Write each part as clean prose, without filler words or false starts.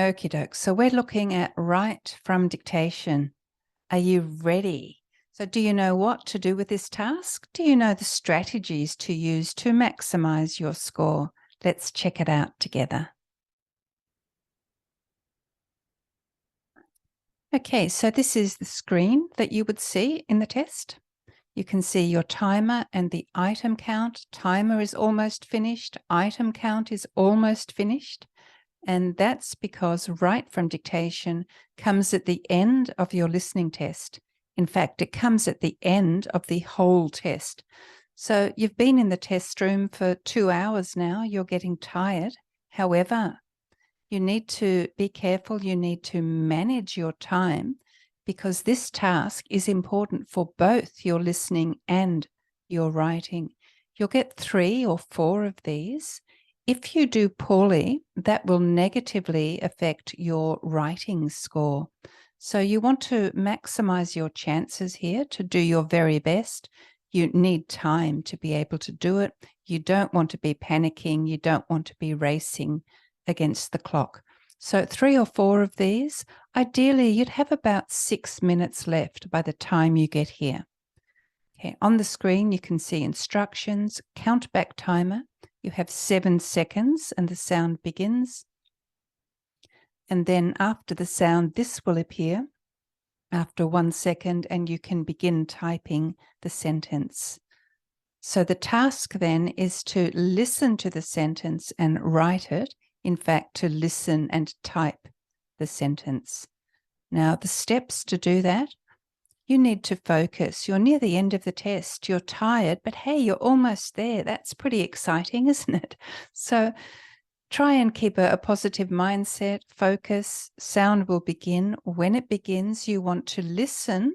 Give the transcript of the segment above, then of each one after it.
Okie doke. So we're looking at write from dictation. Are you ready? So do you know what to do with this task? Do you know the strategies to use to maximize your score? Let's check it out together. Okay, so this is the screen that you would see in the test. You can see your timer and the item count. Timer is almost finished. Item count is almost finished. And that's because write from dictation comes at the end of your listening test. In fact, it comes at the end of the whole test. So you've been in the test room for 2 hours now. You're getting tired. However, you need to be careful. You need to manage your time because this task is important for both your listening and your writing. You'll get 3 or 4 of these. If you do poorly, that will negatively affect your writing score. So you want to maximize your chances here to do your very best. You need time to be able to do it. You don't want to be panicking. You don't want to be racing against the clock. So 3 or 4 of these, ideally you'd have about 6 minutes left by the time you get here. Okay, on the screen you can see instructions, count back timer. You have 7 seconds and the sound begins. And then after the sound, this will appear after 1 second and you can begin typing the sentence. So the task then is to listen to the sentence and write it. In fact, to listen and type the sentence. Now, the steps to do that, you need to focus. You're near the end of the test. You're tired, but hey, you're almost there. That's pretty exciting, isn't it? So try and keep a positive mindset, focus. Sound will begin. When it begins, you want to listen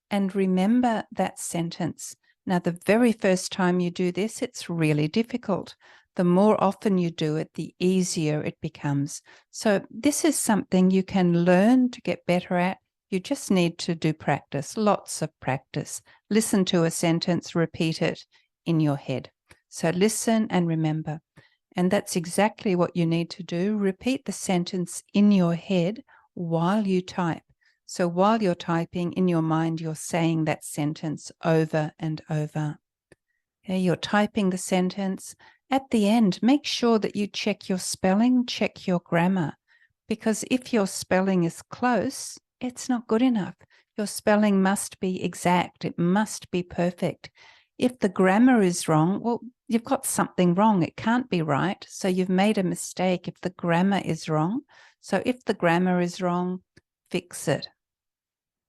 and remember that sentence. Now, the very first time you do this, it's really difficult. The more often you do it, the easier it becomes. So this is something you can learn to get better at. You just need to do practice, lots of practice. Listen to a sentence, repeat it in your head. So listen and remember. And that's exactly what you need to do. Repeat the sentence in your head while you type. So while you're typing in your mind, you're saying that sentence over and over. Okay, you're typing the sentence. At the end, make sure that you check your spelling, check your grammar, because if your spelling is close, it's not good enough. Your spelling must be exact. It must be perfect. If the grammar is wrong, well, you've got something wrong. It can't be right. So you've made a mistake if the grammar is wrong. So if the grammar is wrong, fix it.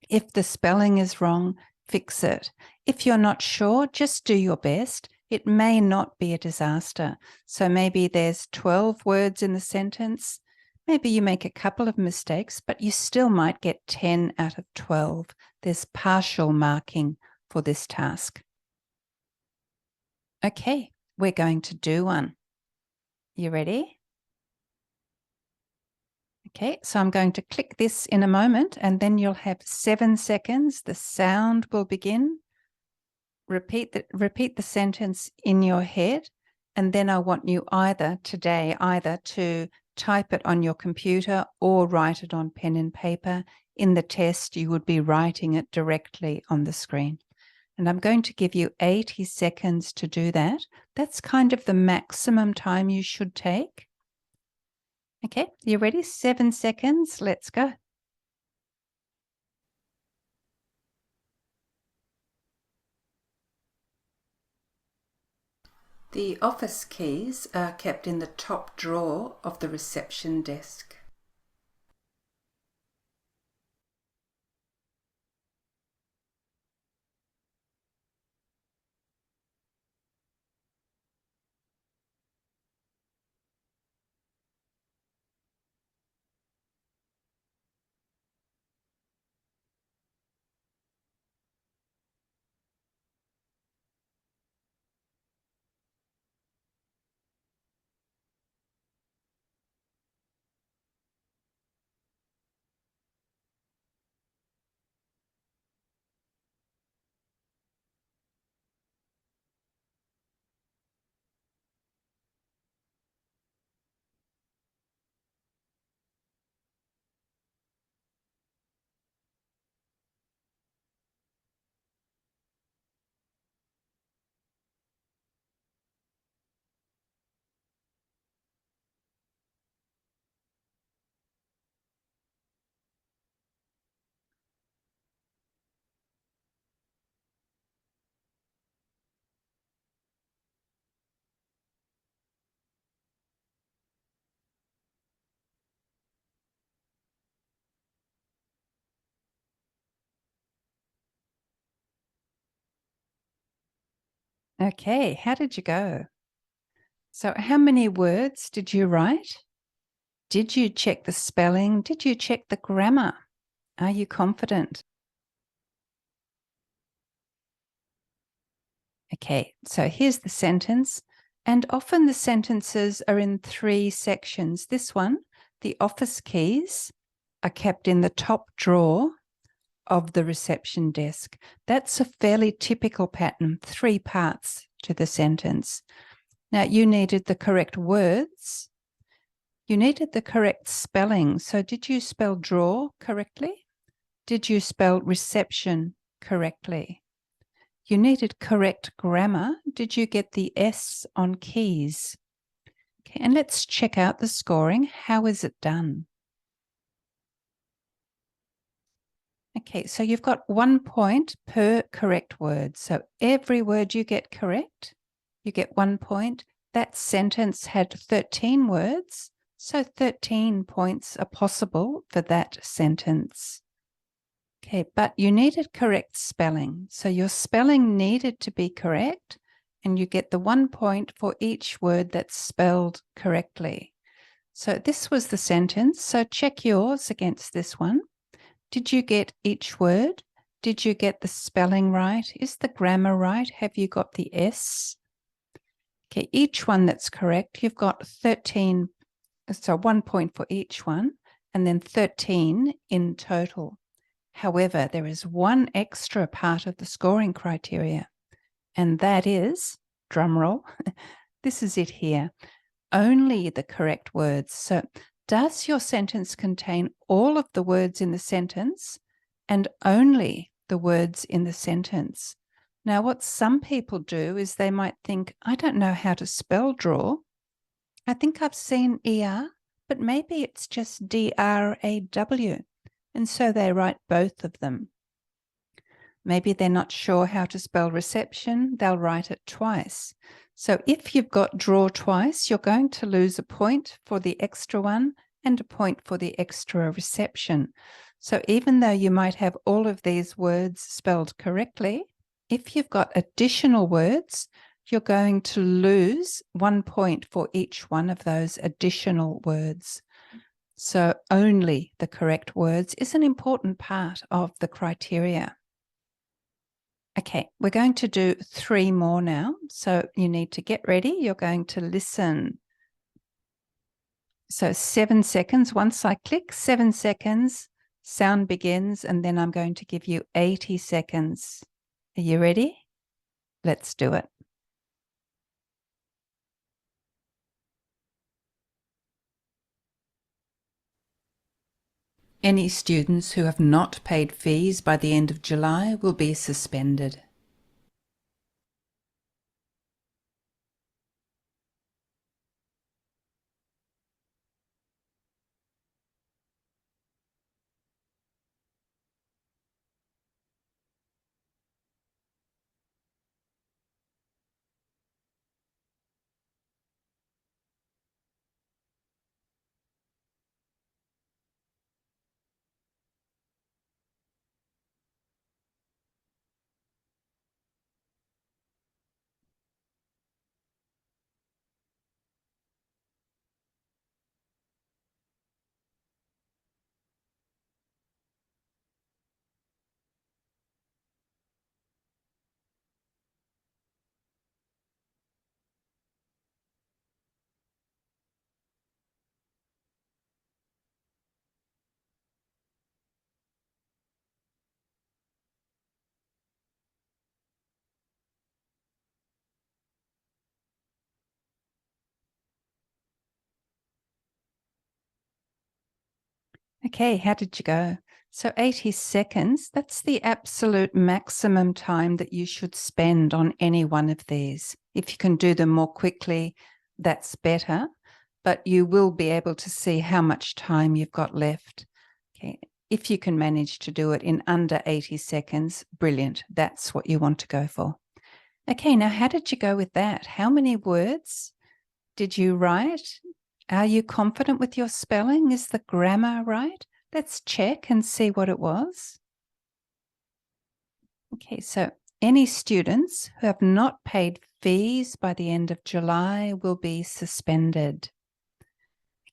If the spelling is wrong, fix it. If you're not sure, just do your best. It may not be a disaster. So maybe there's 12 words in the sentence. Maybe you make a couple of mistakes, but you still might get 10 out of 12. There's partial marking for this task. Okay, we're going to do one. You ready? Okay, so I'm going to click this in a moment and then you'll have 7 seconds. The sound will begin. Repeat the sentence in your head, and then I want you either to type it on your computer or write it on pen and paper. In the test, you would be writing it directly on the screen. And I'm going to give you 80 seconds to do that. That's kind of the maximum time you should take. Okay, you ready? 7 seconds. Let's go. The office keys are kept in the top drawer of the reception desk. Okay, how did you go? So how many words did you write? Did you check the spelling? Did you check the grammar? Are you confident? Okay, so here's the sentence. And often the sentences are in 3 sections. This one, the office keys are kept in the top drawer of the reception desk. That's a fairly typical pattern, 3 parts to the sentence. Now, you needed the correct words. You needed the correct spelling. So did you spell drawer correctly? Did you spell reception correctly? You needed correct grammar. Did you get the S on keys? Okay, and let's check out the scoring. How is it done? Okay, so you've got 1 point per correct word. So every word you get correct, you get 1 point. That sentence had 13 words, so 13 points are possible for that sentence. Okay, but you needed correct spelling. So your spelling needed to be correct, and you get the 1 point for each word that's spelled correctly. So this was the sentence. So check yours against this one. Did you get each word? Did you get the spelling right? Is the grammar right? Have you got the S? Okay, each one that's correct, you've got 13, so 1 point for each one, and then 13 in total. However, there is one extra part of the scoring criteria, and that is, drum roll, this is it here, only the correct words. So does your sentence contain all of the words in the sentence and only the words in the sentence? Now, what some people do is they might think, I don't know how to spell draw. I think I've seen ER, but maybe it's just DRAW. And so they write both of them. Maybe they're not sure how to spell reception. They'll write it twice. So if you've got draw twice, you're going to lose a point for the extra one and a point for the extra reception. So even though you might have all of these words spelled correctly, if you've got additional words, you're going to lose 1 point for each one of those additional words. So only the correct words is an important part of the criteria. Okay, we're going to do 3 more now. So you need to get ready. You're going to listen. So 7 seconds. Once I click 7 seconds, sound begins, and then I'm going to give you 80 seconds. Are you ready? Let's do it. Any students who have not paid fees by the end of July will be suspended. Okay, how did you go? So 80 seconds, that's the absolute maximum time that you should spend on any one of these. If you can do them more quickly, that's better, but you will be able to see how much time you've got left. Okay, if you can manage to do it in under 80 seconds, brilliant. That's what you want to go for. Okay, now how did you go with that? How many words did you write? Are you confident with your spelling? Is the grammar right? Let's check and see what it was. Okay, so any students who have not paid fees by the end of July will be suspended.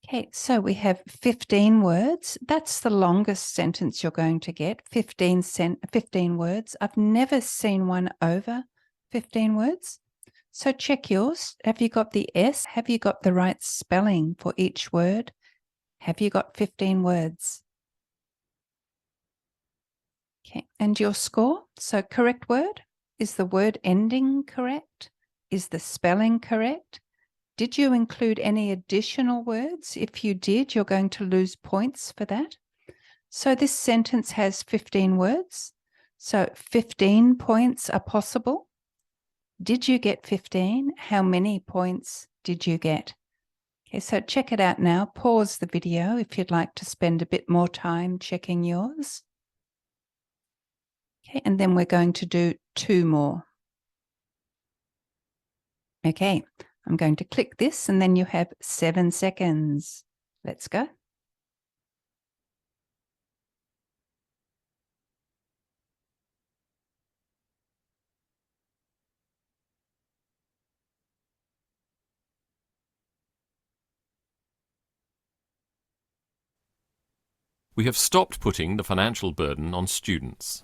Okay, so we have 15 words. That's the longest sentence you're going to get, 15 words. I've never seen one over 15 words. So check yours. Have you got the S? Have you got the right spelling for each word? Have you got 15 words? Okay, and your score? So correct word? Is the word ending correct? Is the spelling correct? Did you include any additional words? If you did, you're going to lose points for that. So this sentence has 15 words. So 15 points are possible. Did you get 15? How many points did you get? Okay, so check it out now. Pause the video if you'd like to spend a bit more time checking yours. Okay, and then we're going to do 2 more. Okay, I'm going to click this and then you have 7 seconds. Let's go. We have stopped putting the financial burden on students.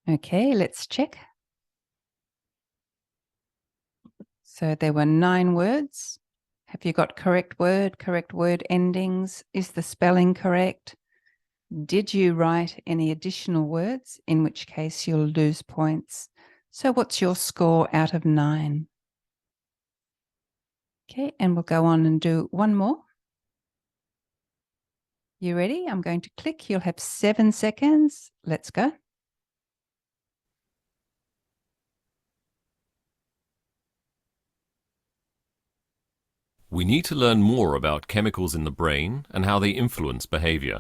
Okay, let's check. So there were 9 words. Have you got correct word endings? Is the spelling correct? Did you write any additional words? In which case you'll lose points. So what's your score out of 9? Okay, and we'll go on and do 1 more. You ready? I'm going to click. You'll have 7 seconds. Let's go. We need to learn more about chemicals in the brain and how they influence behavior.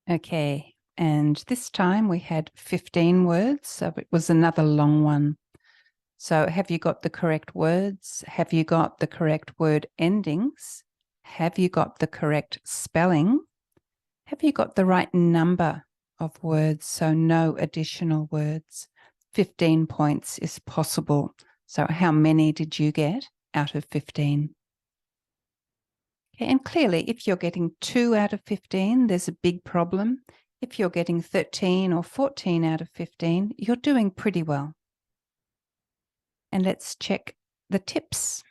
Okay, and this time we had 15 words, so it was another long one. So have you got the correct words? Have you got the correct word endings? Have you got the correct spelling? Have you got the right number of words? So no additional words. 15 points is possible. So how many did you get out of 15? Okay, and clearly, if you're getting 2 out of 15, there's a big problem. If you're getting 13 or 14 out of 15, you're doing pretty well. And let's check the tips.